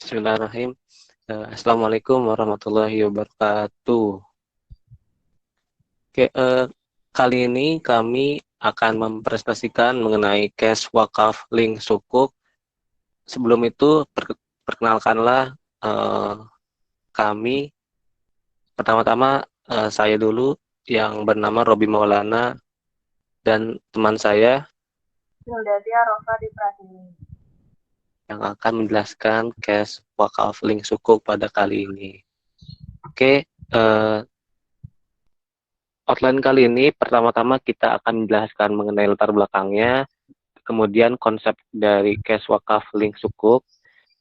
Bismillahirrahmanirrahim. Assalamualaikum warahmatullahi wabarakatuh. Oke, kali ini kami akan mempresentasikan mengenai cash wakaf link sukuk. Sebelum itu, perkenalkanlah kami. Pertama-tama saya dulu yang bernama Robi Maulana dan teman saya Wildati Arofa di Pratiwi. yang akan menjelaskan cash wakaf link sukuk pada kali ini. Oke, outline kali ini pertama-tama kita akan menjelaskan mengenai latar belakangnya, kemudian konsep dari cash wakaf link sukuk,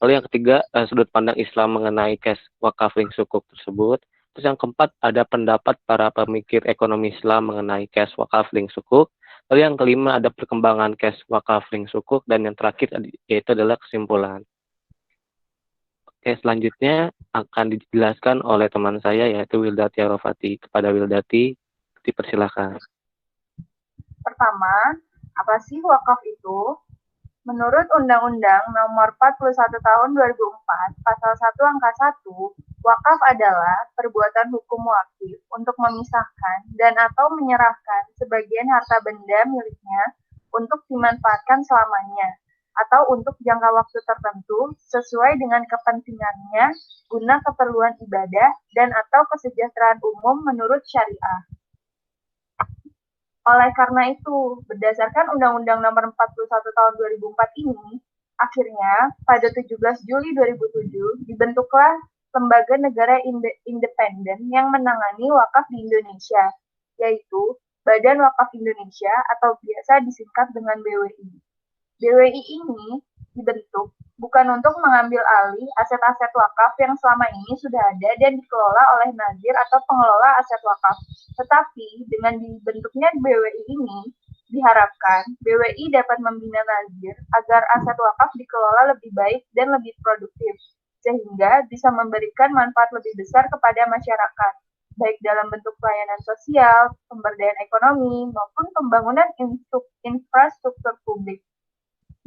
lalu yang ketiga sudut pandang Islam mengenai cash wakaf link sukuk tersebut, terus yang keempat ada pendapat para pemikir ekonomi Islam mengenai cash wakaf link sukuk, lalu yang kelima ada perkembangan cash wakaf link sukuk, dan yang terakhir yaitu adalah kesimpulan. Oke, selanjutnya akan dijelaskan oleh teman saya yaitu Wildati Arofati. Kepada Wildati, dipersilakan. Pertama, apa sih wakaf itu? Menurut Undang-Undang Nomor 41 Tahun 2004, Pasal 1 Angka 1, wakaf adalah perbuatan hukum wakif untuk memisahkan dan atau menyerahkan sebagian harta benda miliknya untuk dimanfaatkan selamanya atau untuk jangka waktu tertentu sesuai dengan kepentingannya guna keperluan ibadah dan atau kesejahteraan umum menurut syariah. Oleh karena itu, berdasarkan Undang-Undang Nomor 41 Tahun 2004 ini, akhirnya pada 17 Juli 2007 dibentuklah lembaga negara independen yang menangani wakaf di Indonesia, yaitu Badan Wakaf Indonesia atau biasa disingkat dengan BWI. BWI ini dibentuk bukan untuk mengambil alih aset-aset wakaf yang selama ini sudah ada dan dikelola oleh nazir atau pengelola aset wakaf, tetapi dengan dibentuknya BWI ini diharapkan BWI dapat membina nazir agar aset wakaf dikelola lebih baik dan lebih produktif, sehingga bisa memberikan manfaat lebih besar kepada masyarakat, baik dalam bentuk pelayanan sosial, pemberdayaan ekonomi, maupun pembangunan infrastruktur publik.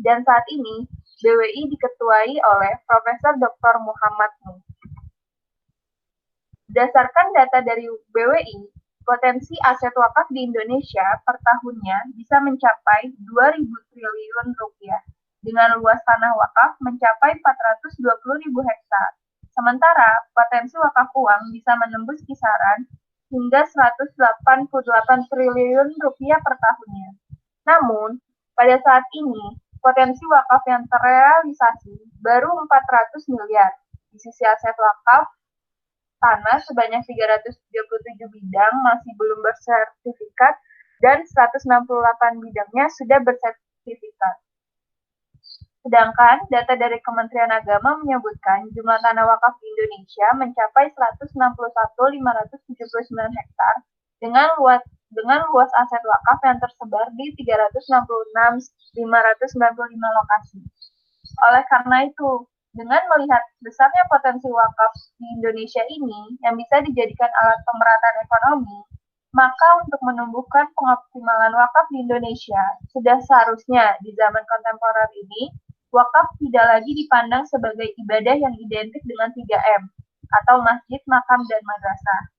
Dan saat ini, BWI diketuai oleh Profesor Dr. Muhammad Nuh. Berdasarkan data dari BWI, potensi aset wakaf di Indonesia per tahunnya bisa mencapai 2.000 triliun rupiah, dengan luas tanah wakaf mencapai 420.000 hektar. Sementara potensi wakaf uang bisa menembus kisaran hingga 188 triliun rupiah per tahunnya. Namun, pada saat ini, potensi wakaf yang terrealisasi baru 400 miliar. Di sisi aset wakaf, tanah sebanyak 337 bidang masih belum bersertifikat dan 168 bidangnya sudah bersertifikat. Sedangkan data dari Kementerian Agama menyebutkan jumlah tanah wakaf di Indonesia mencapai 161.579 hektar dengan luas aset wakaf yang tersebar di 366.595 lokasi. Oleh karena itu, dengan melihat besarnya potensi wakaf di Indonesia ini yang bisa dijadikan alat pemerataan ekonomi, maka untuk menumbuhkan pengoptimalan wakaf di Indonesia, sudah seharusnya di zaman kontemporer ini, wakaf tidak lagi dipandang sebagai ibadah yang identik dengan 3M, atau masjid, makam, dan madrasah.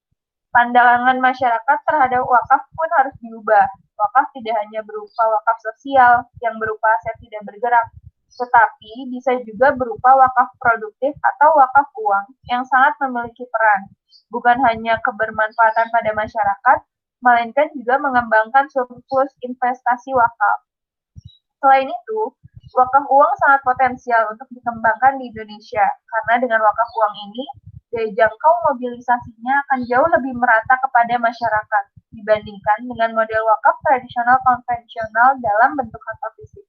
Pandangan masyarakat terhadap wakaf pun harus diubah. Wakaf tidak hanya berupa wakaf sosial yang berupa aset tidak bergerak, tetapi bisa juga berupa wakaf produktif atau wakaf uang yang sangat memiliki peran, bukan hanya kebermanfaatan pada masyarakat, melainkan juga mengembangkan surplus investasi wakaf. Selain itu, wakaf uang sangat potensial untuk dikembangkan di Indonesia, karena dengan wakaf uang ini, daya jangkau mobilisasinya akan jauh lebih merata kepada masyarakat dibandingkan dengan model wakaf tradisional konvensional dalam bentuk harta fisik.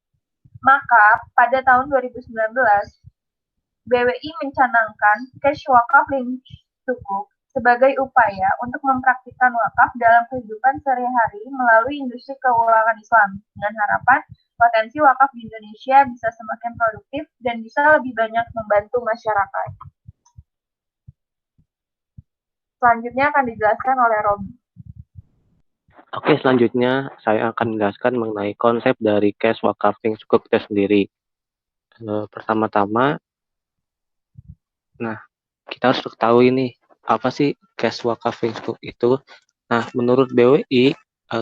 Maka, pada tahun 2019, BWI mencanangkan cash wakaf link sukuk sebagai upaya untuk mempraktikkan wakaf dalam kehidupan sehari-hari melalui industri keuangan Islam, dengan harapan potensi wakaf di Indonesia bisa semakin produktif dan bisa lebih banyak membantu masyarakat. Selanjutnya akan dijelaskan oleh Robi. Oke, selanjutnya saya akan menjelaskan mengenai konsep dari cash wakaf link sukuk itu sendiri. Pertama-tama, Nah, kita harus ketahui nih, apa sih cash wakaf link sukuk itu? Nah, menurut BWI,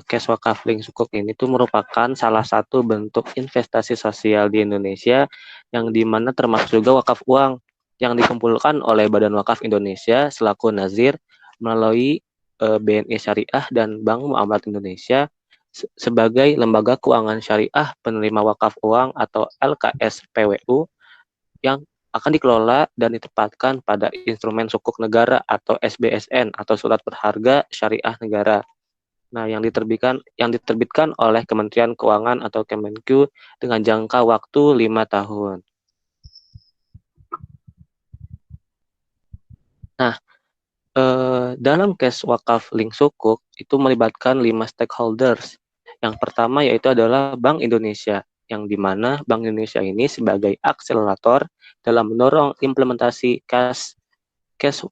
cash wakaf link sukuk ini tuh merupakan salah satu bentuk investasi sosial di Indonesia yang dimana termasuk juga wakaf uang yang dikumpulkan oleh Badan Wakaf Indonesia selaku nazir melalui BNI Syariah dan Bank Muamalat Indonesia sebagai lembaga keuangan syariah penerima wakaf uang atau LKS PWU yang akan dikelola dan ditempatkan pada instrumen sukuk negara atau SBSN atau surat berharga syariah negara. Nah, yang diterbitkan oleh Kementerian Keuangan atau Kemenq dengan jangka waktu 5 tahun. Nah, dalam case wakaf link sukuk itu melibatkan 5 stakeholders. Yang pertama yaitu adalah Bank Indonesia, yang dimana Bank Indonesia ini sebagai akselerator dalam mendorong implementasi cash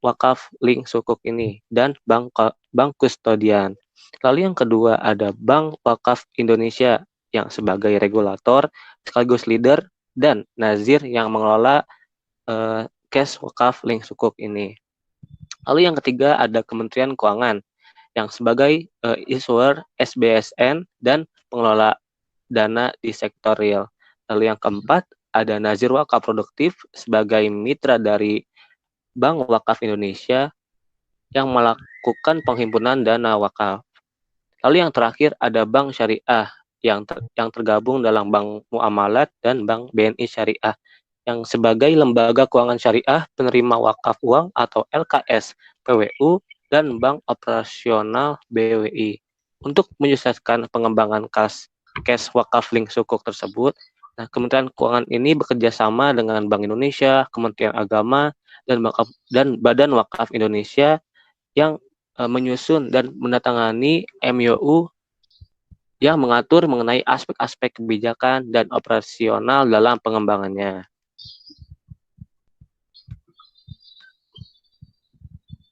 wakaf link sukuk ini dan bank kustodian. Lalu yang kedua ada Bank Wakaf Indonesia yang sebagai regulator sekaligus leader dan nazir yang mengelola cash wakaf link sukuk ini. Lalu yang ketiga ada Kementerian Keuangan yang sebagai issuer SBSN dan pengelola dana di sektor real. Lalu yang keempat ada Nazir Wakaf Produktif sebagai mitra dari Bank Wakaf Indonesia yang melakukan penghimpunan dana wakaf. Lalu yang terakhir ada Bank Syariah yang tergabung dalam Bank Muamalat dan Bank BNI Syariah yang sebagai lembaga keuangan syariah penerima wakaf uang atau LKS PWU dan Bank Operasional BWI. Untuk menyukseskan pengembangan cash wakaf link sukuk tersebut, nah, Kementerian Keuangan ini bekerja sama dengan Bank Indonesia, Kementerian Agama, dan Badan Wakaf Indonesia yang menyusun dan menandatangani MOU yang mengatur mengenai aspek-aspek kebijakan dan operasional dalam pengembangannya.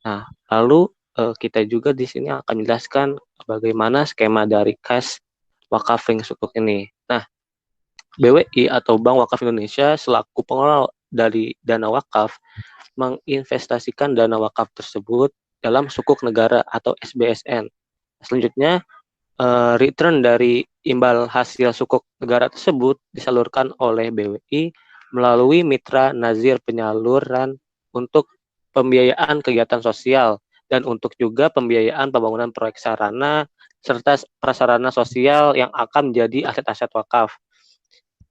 Nah, lalu kita juga di sini akan menjelaskan bagaimana skema dari cash wakaf link sukuk ini. Nah, BWI atau Bank Wakaf Indonesia selaku pengelola dari dana wakaf menginvestasikan dana wakaf tersebut dalam sukuk negara atau SBSN. Selanjutnya, return dari imbal hasil sukuk negara tersebut disalurkan oleh BWI melalui mitra nazir penyaluran untuk pembiayaan kegiatan sosial dan untuk juga pembiayaan pembangunan proyek sarana serta prasarana sosial yang akan menjadi aset-aset wakaf.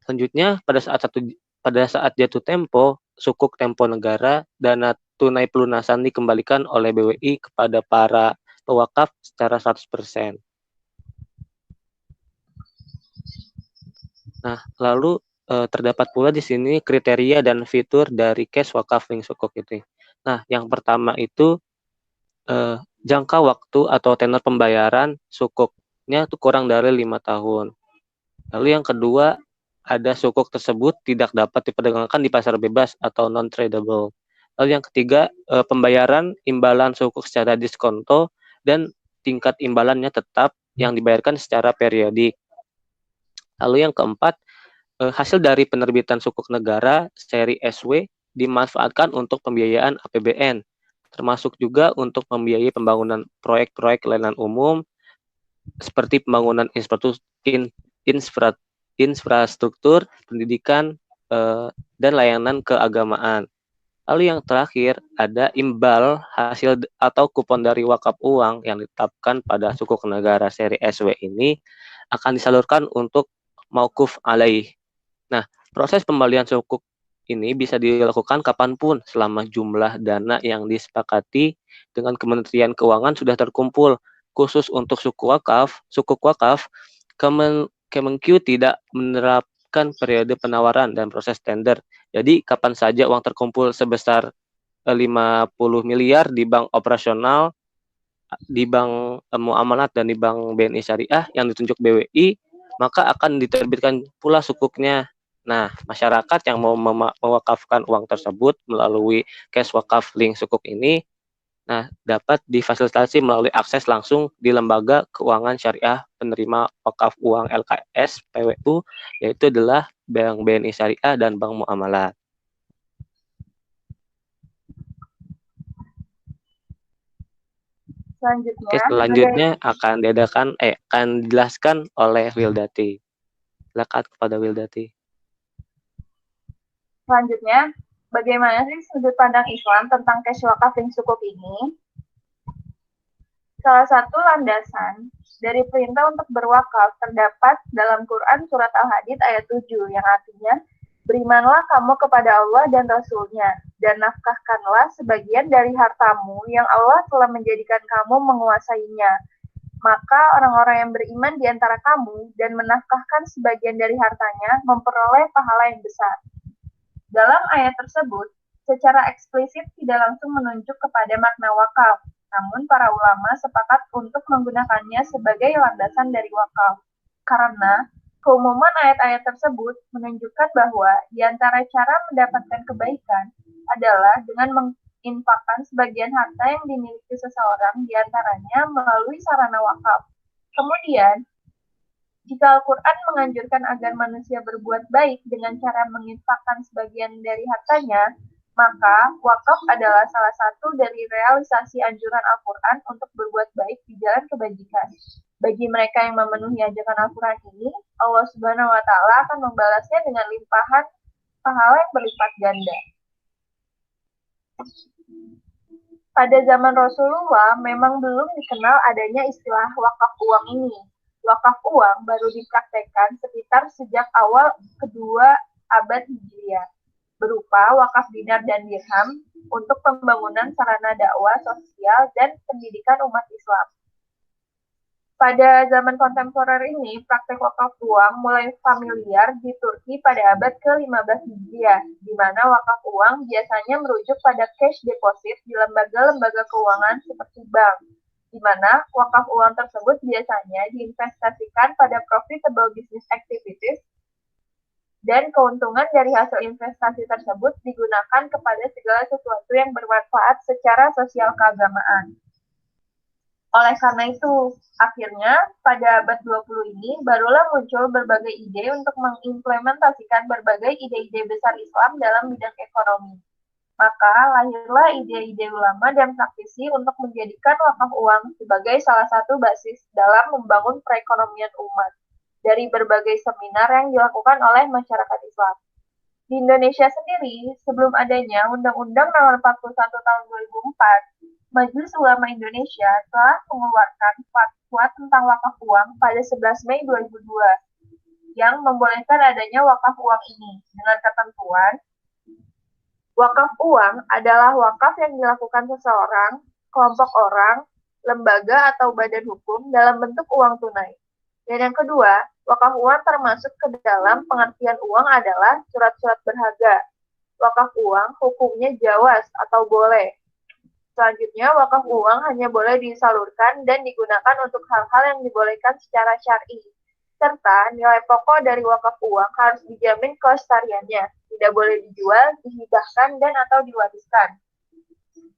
Selanjutnya, pada saat jatuh tempo, sukuk tempo negara, dana tunai pelunasan dikembalikan oleh BWI kepada para pewakaf secara 100%. Nah, lalu terdapat pula di sini kriteria dan fitur dari cash wakaf link sukuk itu. Nah, yang pertama itu jangka waktu atau tenor pembayaran sukuknya itu kurang dari 5 tahun. Lalu yang kedua, ada sukuk tersebut tidak dapat diperdagangkan di pasar bebas atau non-tradable. Lalu yang ketiga, pembayaran imbalan sukuk secara diskonto dan tingkat imbalannya tetap yang dibayarkan secara periodik. Lalu yang keempat, hasil dari penerbitan sukuk negara seri SW dimanfaatkan untuk pembiayaan APBN, termasuk juga untuk membiayai pembangunan proyek-proyek layanan umum seperti pembangunan infrastruktur, pendidikan, dan layanan keagamaan. Lalu yang terakhir ada imbal hasil atau kupon dari wakaf uang yang ditetapkan pada sukuk negara seri SW ini akan disalurkan untuk mauquf alaih. Nah, proses pembalian sukuk ini bisa dilakukan kapanpun selama jumlah dana yang disepakati dengan Kementerian Keuangan sudah terkumpul. Khusus untuk sukuk wakaf, Kemenq tidak menerapkan periode penawaran dan proses tender. Jadi kapan saja uang terkumpul sebesar 50 miliar di bank operasional, di bank muamalat dan di bank BNI Syariah yang ditunjuk BWI, maka akan diterbitkan pula sukuknya. Nah, masyarakat yang mau mewakafkan uang tersebut melalui cash wakaf link sukuk ini, nah, dapat difasilitasi melalui akses langsung di lembaga keuangan syariah penerima wakaf uang LKS PWU, yaitu adalah Bank BNI Syariah dan Bank Muamalat. Oke, selanjutnya akan dijelaskan oleh Wildati. Silakan kepada Wildati. Selanjutnya, bagaimana sih sudut pandang Islam tentang cash wakaf link sukuk ini? Salah satu landasan dari perintah untuk berwakaf terdapat dalam Quran surat Al-Hadid ayat 7 yang artinya, berimanlah kamu kepada Allah dan Rasul-Nya, dan nafkahkanlah sebagian dari hartamu yang Allah telah menjadikan kamu menguasainya. Maka orang-orang yang beriman di antara kamu dan menafkahkan sebagian dari hartanya memperoleh pahala yang besar. Dalam ayat tersebut, secara eksplisit tidak langsung menunjuk kepada makna wakaf, namun para ulama sepakat untuk menggunakannya sebagai landasan dari wakaf. Karena keumuman ayat-ayat tersebut menunjukkan bahwa di antara cara mendapatkan kebaikan adalah dengan menginfakkan sebagian harta yang dimiliki seseorang di antaranya melalui sarana wakaf. Kemudian, jika Al-Quran menganjurkan agar manusia berbuat baik dengan cara menginfakkan sebagian dari hartanya, maka wakaf adalah salah satu dari realisasi anjuran Al-Quran untuk berbuat baik di jalan kebajikan. Bagi mereka yang memenuhi ajakan Al-Quran ini, Allah Subhanahu wa Ta'ala akan membalasnya dengan limpahan pahala yang berlipat ganda. Pada zaman Rasulullah, memang belum dikenal adanya istilah wakaf uang ini. Wakaf uang baru dipraktekkan sekitar sejak awal kedua abad Hijriah, berupa wakaf dinar dan dirham untuk pembangunan sarana dakwah sosial dan pendidikan umat Islam. Pada zaman kontemporer ini, praktek wakaf uang mulai familiar di Turki pada abad ke-15 Hijriah, di mana wakaf uang biasanya merujuk pada cash deposit di lembaga-lembaga keuangan seperti bank, di mana wakaf uang tersebut biasanya diinvestasikan pada profitable business activities dan keuntungan dari hasil investasi tersebut digunakan kepada segala sesuatu yang bermanfaat secara sosial keagamaan. Oleh karena itu, akhirnya pada abad 20 ini barulah muncul berbagai ide untuk mengimplementasikan berbagai ide-ide besar Islam dalam bidang ekonomi. Maka lahirlah ide-ide ulama dan praktisi untuk menjadikan wakaf uang sebagai salah satu basis dalam membangun perekonomian umat dari berbagai seminar yang dilakukan oleh masyarakat Islam. Di Indonesia sendiri, sebelum adanya Undang-Undang Nomor 41 Tahun 2004, Majelis Ulama Indonesia telah mengeluarkan fatwa tentang wakaf uang pada 11 Mei 2002 yang membolehkan adanya wakaf uang ini dengan ketentuan wakaf uang adalah wakaf yang dilakukan seseorang, kelompok orang, lembaga atau badan hukum dalam bentuk uang tunai. Dan yang kedua, wakaf uang termasuk ke dalam pengertian uang adalah surat-surat berharga. Wakaf uang hukumnya jawaz atau boleh. Selanjutnya, wakaf uang hanya boleh disalurkan dan digunakan untuk hal-hal yang dibolehkan secara syar'i. Serta nilai pokok dari wakaf uang harus dijamin kelestariannya, tidak boleh dijual, dihibahkan, dan atau diwariskan.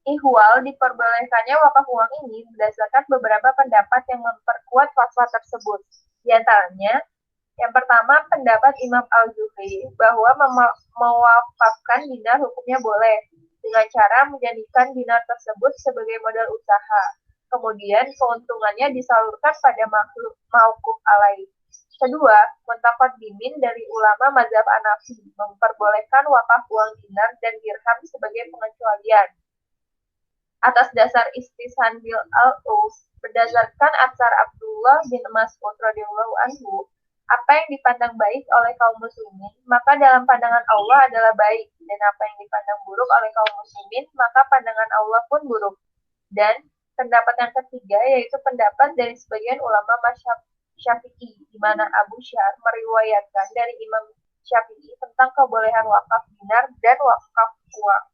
Ihwal diperbolehkannya wakaf uang ini berdasarkan beberapa pendapat yang memperkuat fatwa tersebut. Di antaranya, yang pertama pendapat Imam Al-Zuhri bahwa mewakafkan dinar hukumnya boleh, dengan cara menjadikan dinar tersebut sebagai modal usaha. Kemudian keuntungannya disalurkan pada makhluk mauquf alaih. Kedua, mutaqaddimin dari ulama mazhab Hanafi memperbolehkan wakaf uang dinar dan dirham sebagai pengecualian. Atas dasar istishan bil al-us, berdasarkan atsar Abdullah bin Mas'ud radhiyallahu anhu, apa yang dipandang baik oleh kaum muslimin, maka dalam pandangan Allah adalah baik, dan apa yang dipandang buruk oleh kaum muslimin, maka pandangan Allah pun buruk. Dan pendapat yang ketiga yaitu pendapat dari sebagian ulama mazhab Syafi'i, di mana Abu Syar meriwayatkan dari Imam Syafi'i tentang kebolehan wakaf dinar dan wakaf uang.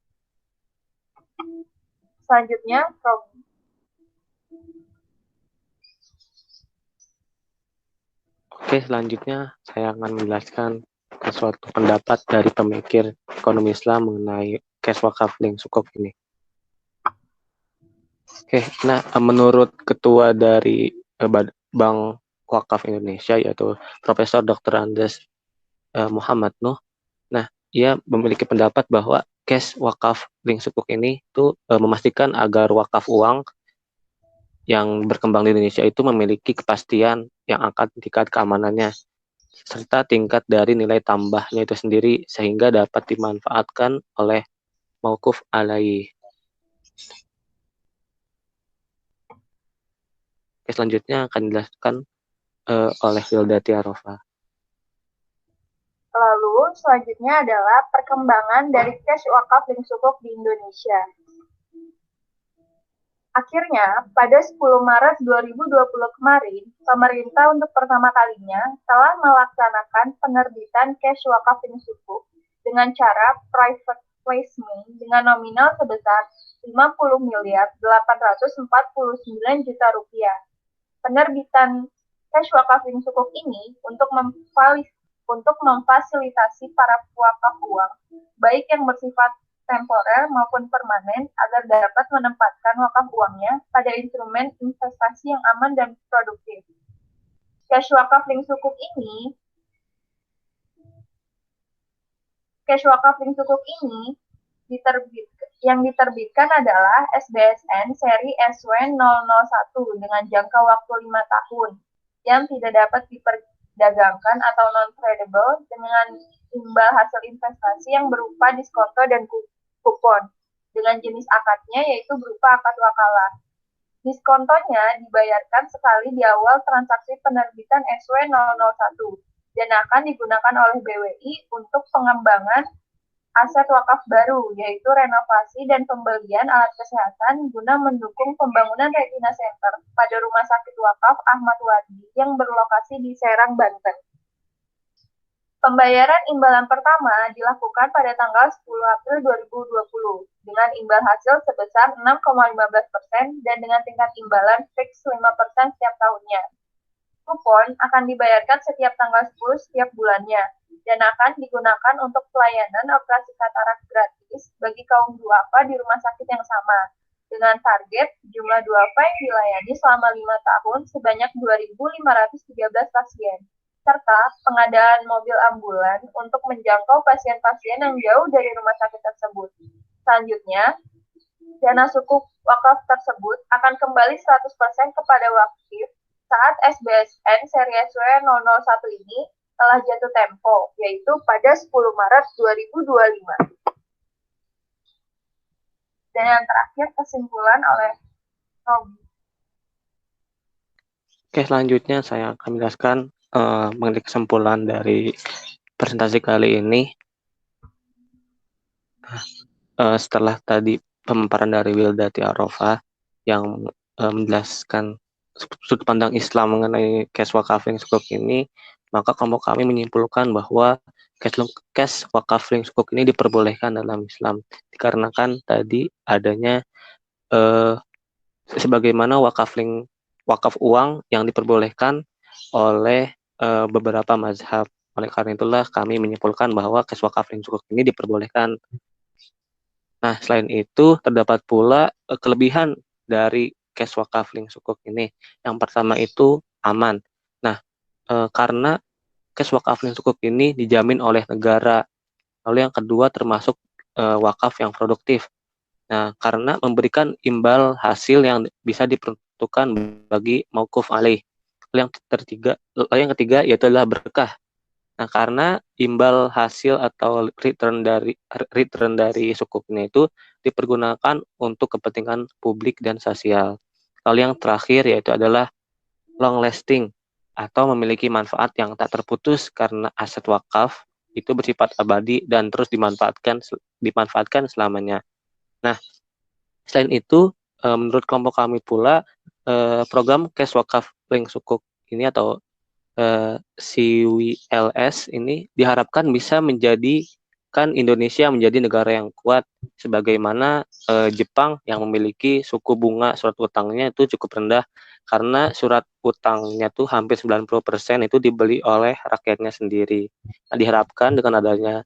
Selanjutnya, Oke, selanjutnya saya akan menjelaskan suatu pendapat dari pemikir ekonomi Islam mengenai cash wakaf link sukuk ini. Oke, nah menurut ketua dari Bank Wakaf Indonesia yaitu Profesor Dr. Andes Muhammad Nuh, nah ia memiliki pendapat bahwa cash wakaf link sukuk ini itu memastikan agar wakaf uang yang berkembang di Indonesia itu memiliki kepastian yang akan tingkat keamanannya serta tingkat dari nilai tambahnya itu sendiri sehingga dapat dimanfaatkan oleh mauquf alaih. Oke, selanjutnya akan dijelaskan oleh Wildati Arofa. Lalu selanjutnya adalah perkembangan dari cash wakaf link sukuk di Indonesia. Akhirnya, pada 10 Maret 2020 kemarin, pemerintah untuk pertama kalinya telah melaksanakan penerbitan cash wakaf link sukuk dengan cara private placement dengan nominal sebesar 50 miliar 849 juta rupiah. Penerbitan cash wakaf link sukuk ini untuk memfasilitasi para wakaf uang, baik yang bersifat temporer maupun permanen, agar dapat menempatkan wakaf uangnya pada instrumen investasi yang aman dan produktif. Cash wakaf link sukuk ini yang diterbitkan adalah SBSN seri SW001 dengan jangka waktu 5 tahun yang tidak dapat diperdagangkan atau non-tradable dengan imbal hasil investasi yang berupa diskonto dan kupon dengan jenis akadnya yaitu berupa akad wakalah. Diskontonya dibayarkan sekali di awal transaksi penerbitan SW001 dan akan digunakan oleh BWI untuk pengembangan aset wakaf baru, yaitu renovasi dan pembelian alat kesehatan guna mendukung pembangunan Retina Center pada Rumah Sakit Wakaf Ahmad Wardi yang berlokasi di Serang, Banten. Pembayaran imbalan pertama dilakukan pada tanggal 10 April 2020 dengan imbal hasil sebesar 6,15% dan dengan tingkat imbalan fix 5% setiap tahunnya. Kupon akan dibayarkan setiap tanggal 10 setiap bulannya dan akan digunakan untuk pelayanan operasi katarak gratis bagi kaum duafa di rumah sakit yang sama dengan target jumlah duafa yang dilayani selama 5 tahun sebanyak 2.513 pasien serta pengadaan mobil ambulan untuk menjangkau pasien-pasien yang jauh dari rumah sakit tersebut. Selanjutnya, dana sukuk wakaf tersebut akan kembali 100% kepada wakif saat SBSN seri SW001 ini telah jatuh tempo, yaitu pada 10 Maret 2025. Dan yang terakhir kesimpulan oleh Robi. Oke, selanjutnya saya akan menjelaskan mengenai kesimpulan dari presentasi kali ini. Setelah tadi pemaparan dari Wildati Arofa yang menjelaskan sudut pandang Islam mengenai cash wakaf link sukuk ini, maka kelompok kami menyimpulkan bahwa cash wakaf link sukuk ini diperbolehkan dalam Islam dikarenakan tadi adanya sebagaimana wakaf uang yang diperbolehkan oleh beberapa mazhab. Oleh karena itulah kami menyimpulkan bahwa cash wakaf link sukuk ini diperbolehkan. Nah, selain itu terdapat pula kelebihan dari cash wakaf link sukuk ini. Yang pertama itu aman. Nah, karena cash wakaf link sukuk ini dijamin oleh negara. Lalu yang kedua termasuk wakaf yang produktif. Nah, karena memberikan imbal hasil yang bisa diperuntukkan bagi mauquf alaih. Yang ketiga yaitu adalah berkah. Nah, karena imbal hasil atau return dari sukuknya itu dipergunakan untuk kepentingan publik dan sosial. Lalu yang terakhir yaitu adalah long lasting atau memiliki manfaat yang tak terputus karena aset wakaf itu bersifat abadi dan terus dimanfaatkan selamanya. Nah, selain itu menurut kelompok kami pula program cash wakaf link sukuk ini atau CWLS ini diharapkan bisa menjadikan Indonesia menjadi negara yang kuat sebagaimana Jepang yang memiliki suku bunga surat utangnya itu cukup rendah karena surat utangnya tuh hampir 90% itu dibeli oleh rakyatnya sendiri. Nah, diharapkan dengan adanya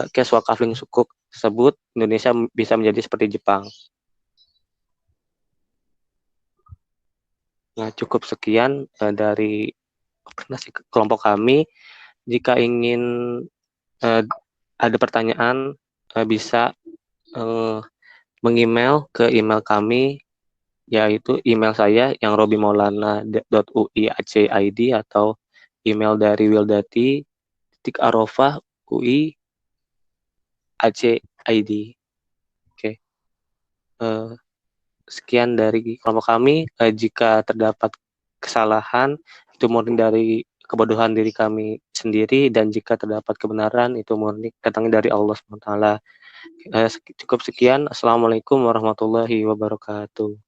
cash wakaf link sukuk tersebut Indonesia bisa menjadi seperti Jepang. Nah, cukup sekian dari kelompok kami. Jika ingin ada pertanyaan bisa meng-email ke email kami yaitu email saya yang robimaulana.ui@cid atau email dari wildati.arofah.ui@cid. Oke. Sekian dari kelompok kami. Jika terdapat kesalahan, itu murni dari kebodohan diri kami sendiri, dan jika terdapat kebenaran, itu murni datangnya dari Allah SWT. Cukup sekian. Assalamualaikum warahmatullahi wabarakatuh.